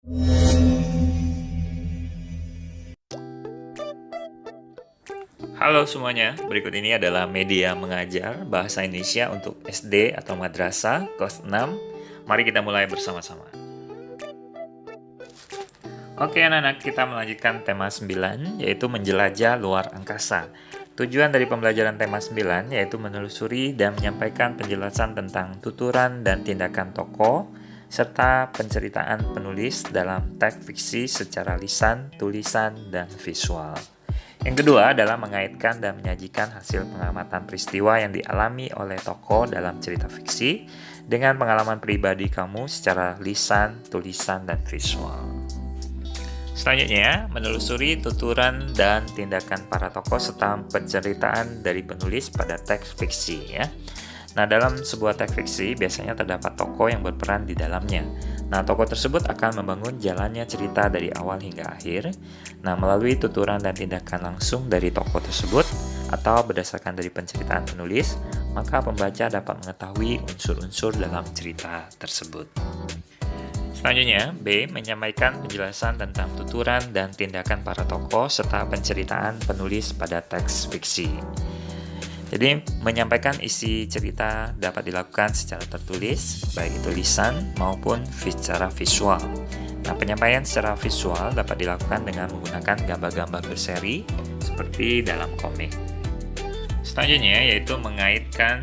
Halo semuanya, berikut ini adalah media mengajar bahasa Indonesia untuk SD atau madrasah kelas 6. Mari kita mulai bersama-sama. Oke anak-anak, kita melanjutkan tema 9, yaitu menjelajah luar angkasa. Tujuan dari pembelajaran tema 9 yaitu menelusuri dan menyampaikan penjelasan tentang tuturan dan tindakan tokoh, serta penceritaan penulis dalam teks fiksi secara lisan, tulisan, dan visual. Yang kedua adalah mengaitkan dan menyajikan hasil pengamatan peristiwa yang dialami oleh tokoh dalam cerita fiksi dengan pengalaman pribadi kamu secara lisan, tulisan, dan visual. Selanjutnya, menelusuri tuturan dan tindakan para tokoh serta penceritaan dari penulis pada teks fiksi ya. Nah, dalam sebuah teks fiksi biasanya terdapat tokoh yang berperan di dalamnya. Nah, tokoh tersebut akan membangun jalannya cerita dari awal hingga akhir. Nah, melalui tuturan dan tindakan langsung dari tokoh tersebut atau berdasarkan dari penceritaan penulis, maka pembaca dapat mengetahui unsur-unsur dalam cerita tersebut. Selanjutnya, B. Menyampaikan penjelasan tentang tuturan dan tindakan para tokoh serta penceritaan penulis pada teks fiksi. Jadi, menyampaikan isi cerita dapat dilakukan secara tertulis, baik itu lisan maupun secara visual. Nah, penyampaian secara visual dapat dilakukan dengan menggunakan gambar-gambar berseri seperti dalam komik. Selanjutnya, yaitu mengaitkan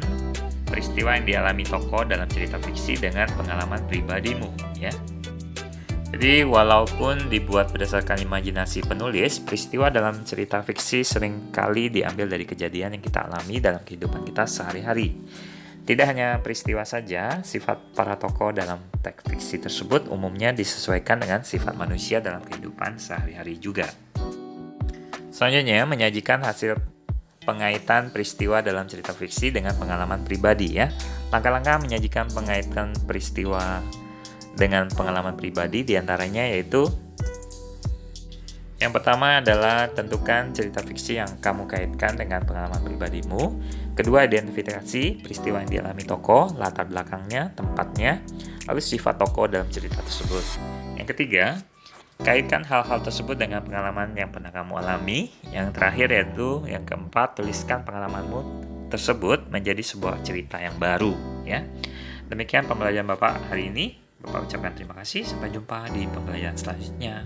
peristiwa yang dialami tokoh dalam cerita fiksi dengan pengalaman pribadimu, ya. Jadi, walaupun dibuat berdasarkan imajinasi penulis, peristiwa dalam cerita fiksi seringkali diambil dari kejadian yang kita alami dalam kehidupan kita sehari-hari. Tidak hanya peristiwa saja, sifat para tokoh dalam teks fiksi tersebut umumnya disesuaikan dengan sifat manusia dalam kehidupan sehari-hari juga. Selanjutnya, menyajikan hasil pengaitan peristiwa dalam cerita fiksi dengan pengalaman pribadi ya. Langkah-langkah menyajikan pengaitan peristiwa dengan pengalaman pribadi diantaranya yaitu yang pertama adalah tentukan cerita fiksi yang kamu kaitkan dengan pengalaman pribadimu. Kedua, identifikasi peristiwa yang dialami tokoh, latar belakangnya, tempatnya, lalu sifat tokoh dalam cerita tersebut. Yang ketiga, kaitkan hal-hal tersebut dengan pengalaman yang pernah kamu alami. Yang terakhir yaitu yang keempat, tuliskan pengalamanmu tersebut menjadi sebuah cerita yang baru ya. Demikian pembelajaran Bapak hari ini. Bapak ucapkan terima kasih. Sampai jumpa di pembelajaran selanjutnya.